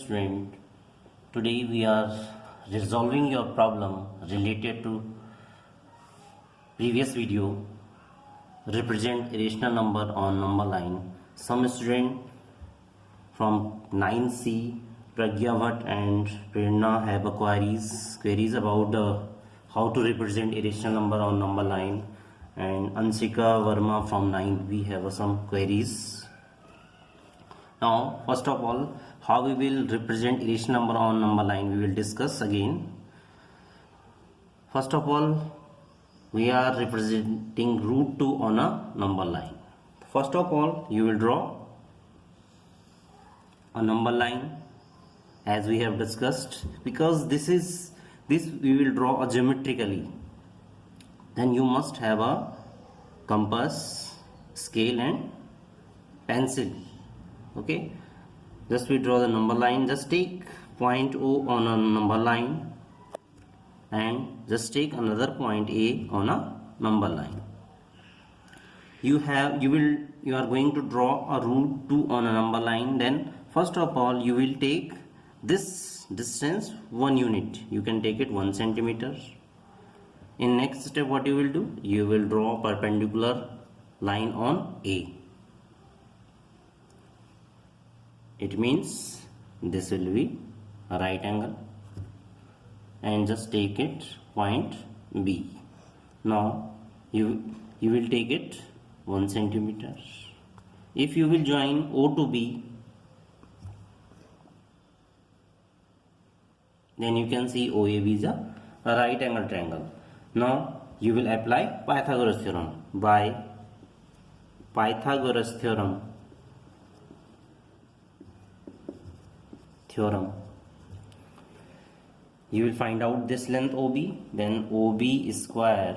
student, today we are resolving your problem related to previous video, represent irrational number on number line. Some student from 9C, Pragya Bhatt and Prerna have queries about how to represent irrational number on number line, and Ansika Verma from 9 we have some queries. Now first of all, how we will represent irrational number on number line we will discuss again. First of all, we are representing root 2 on a number line. First of all, you will draw a number line as we have discussed, because this we will draw geometrically. Then you must have a compass, scale and pencil. Okay, just we draw the number line. Just take point O on a number line and just take another point A on a number line. You are going to draw a root 2 on a number line. Then first of all, you will take this distance 1 unit. You can take it 1 centimeter. In next step, what you will do? You will draw a perpendicular line on A. It means this will be a right angle, and just take it point B. Now you will take it 1 centimeter. If you will join O to B, then you can see OAB is a right angle triangle. Now you will apply Pythagoras theorem. By Pythagoras theorem, you will find out this length OB. Then OB square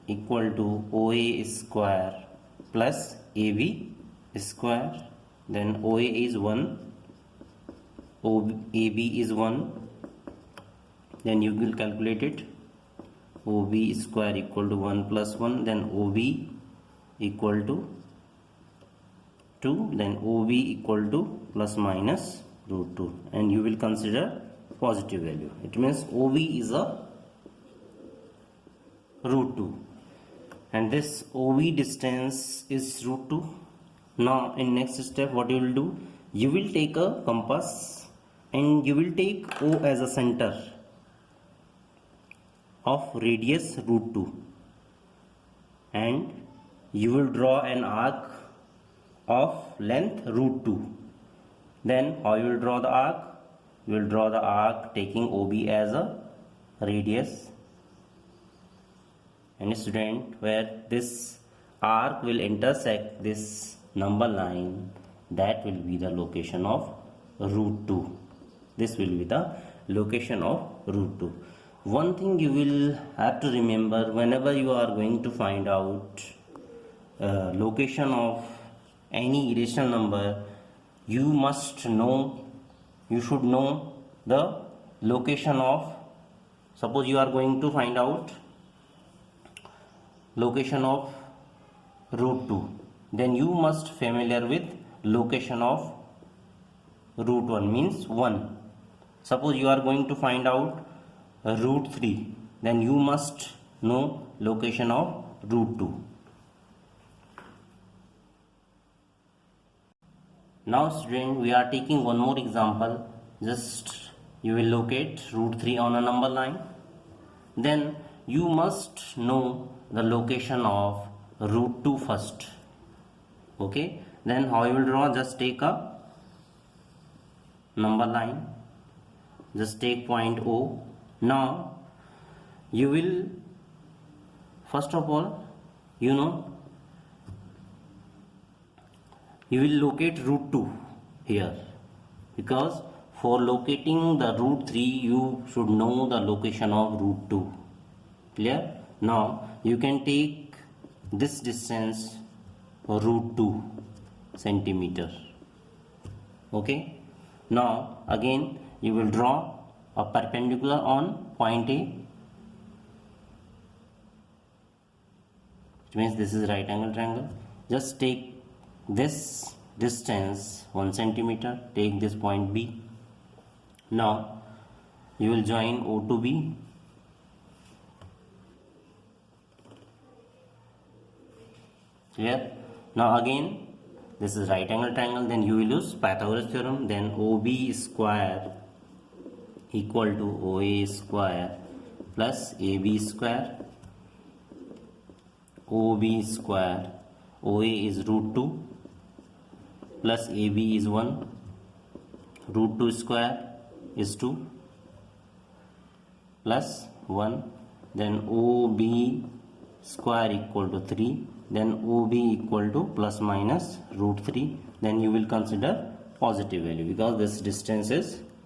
equal to OA square plus AB square. Then OA is 1, AB is 1. Then you will calculate it. OB square equal to 1 plus 1. Then OB equal to 2. Then OB equal to plus minus root 2, and you will consider positive value. It means OB is a root 2, and this OB distance is root 2. Now in next step, what you will do? You will take a compass and you will take O as a center of radius root 2, and you will draw an arc of length root 2. Then how you will draw the arc? You will draw the arc taking OB as a radius. And student, where this arc will intersect this number line, that will be the location of root 2. This will be the location of root 2. One thing you will have to remember whenever you are going to find out location of any irrational number, you should know the location of, suppose you are going to find out location of root 2, then you must familiar with location of root 1, means 1. Suppose you are going to find out root 3, then you must know location of root 2. Now student, we are taking one more example. Just you will locate root 3 on a number line. Then you must know the location of root 2 first. Okay, then how you will draw? Just take a number line. Just take point O. Now you will, first of all, you will locate root 2 here, because for locating the root 3 you should know the location of root 2. Clear? Now you can take this distance root 2 centimeter. Okay, now again you will draw a perpendicular on point A, which means this is right angle triangle. Just take this distance 1 centimeter, take this point B, Now you will join O to B. Clear? Now again this is right angle triangle, then you will use Pythagoras theorem. Then OB square equal to OA square plus AB square. OB square, OA is root 2 plus AB is 1, root 2 square is 2 plus 1, then OB square equal to 3, then OB equal to plus minus root 3. Then you will consider positive value because this distance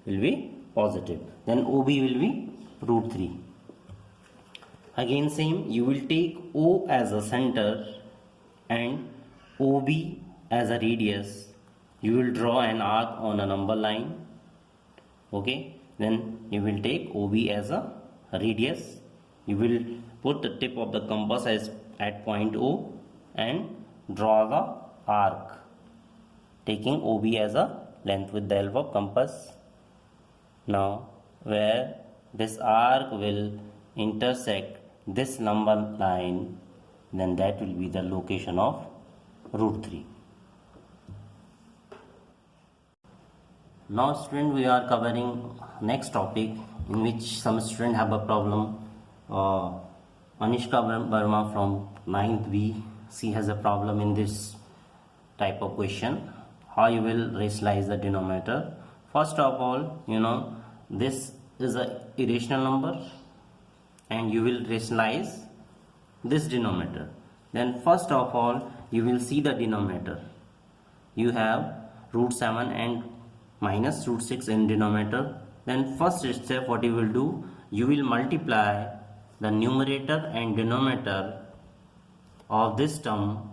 will be positive. Then OB will be root 3. Again same, you will take O as a center and OB as a radius. You will draw an arc on a number line. Okay, then you will take OB as a radius. You will put the tip of the compass as at point O and draw the arc, taking OB as a length with the help of compass. Now where this arc will intersect this number line, then that will be the location of root 3. Now student, we are covering next topic in which some student have a problem. Anishka Verma from 9th B, she has a problem in this type of question. How you will rationalize the denominator? First of all, this is a irrational number and you will rationalize this denominator. Then first of all, you will see the denominator. You have root 7 and minus root 6 in denominator. Then first step, what you will do, you will multiply the numerator and denominator of this term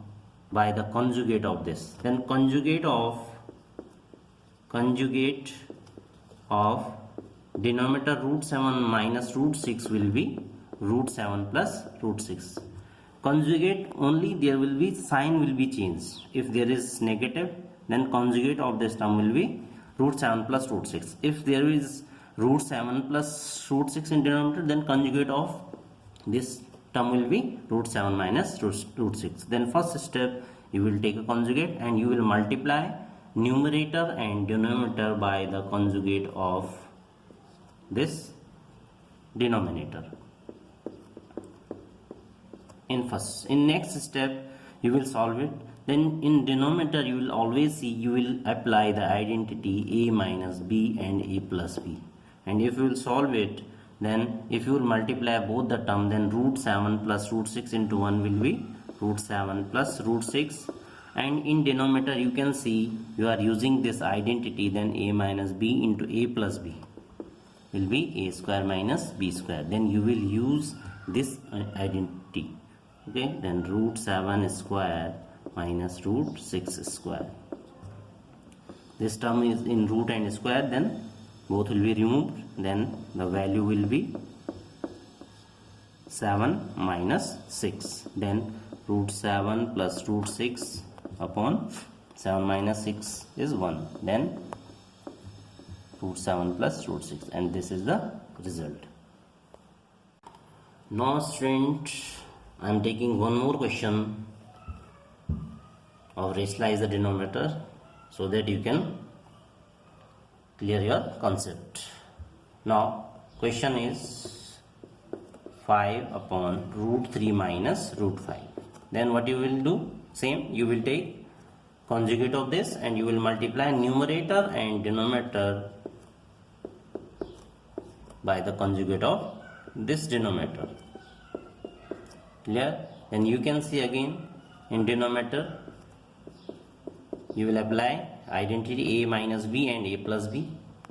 by the conjugate of this. Then conjugate of denominator root 7 minus root 6 will be root 7 plus root 6. Conjugate only, there will be sign will be changed. If there is negative, then conjugate of this term will be root 7 plus root 6. If there is root 7 plus root 6 in denominator, then conjugate of this term will be root 7 minus root 6. Then first step, you will take a conjugate and you will multiply numerator and denominator by the conjugate of this denominator. In next step, you will solve it. Then in denominator, you will always see, you will apply the identity a minus b and a plus b. And if you will solve it, then if you will multiply both the term, then root 7 plus root 6 into 1 will be root 7 plus root 6. And in denominator, you can see you are using this identity, then a minus b into a plus b will be a square minus b square. Then you will use this identity. Okay, then root 7 square minus root 6 square. This term is in root and square, then both will be removed. Then the value will be 7 minus 6. Then root 7 plus root 6 upon 7 minus 6 is 1. Then root 7 plus root 6, and this is the result. Now student, I am taking one more question of rationalize the denominator so that you can clear your concept. Now question is 5 upon root 3 minus root 5. Then what you will do? Same, you will take conjugate of this and you will multiply numerator and denominator by the conjugate of this denominator. Clear? Then you can see again in denominator you will apply identity a minus b and a plus b,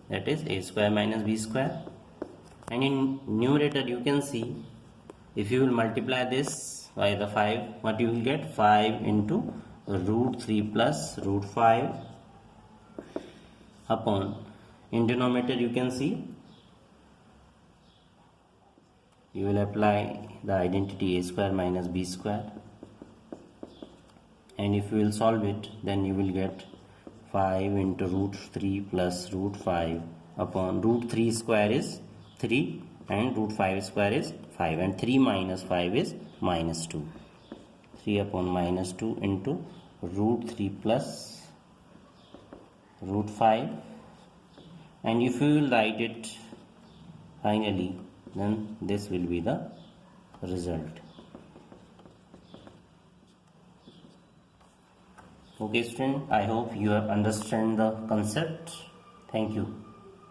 that is a square minus b square. And in numerator you can see, if you will multiply this by the 5, what you will get? 5 into root 3 plus root 5 upon, in denominator you can see you will apply the identity a square minus b square, and if you will solve it, then you will get 5 into root 3 plus root 5 upon root 3 square is 3 and root 5 square is 5, and 3 minus 5 is minus 2. 3 upon minus 2 into root 3 plus root 5, and if you will write it finally, then this will be the result. Okay student, I hope you have understand the concept. Thank you.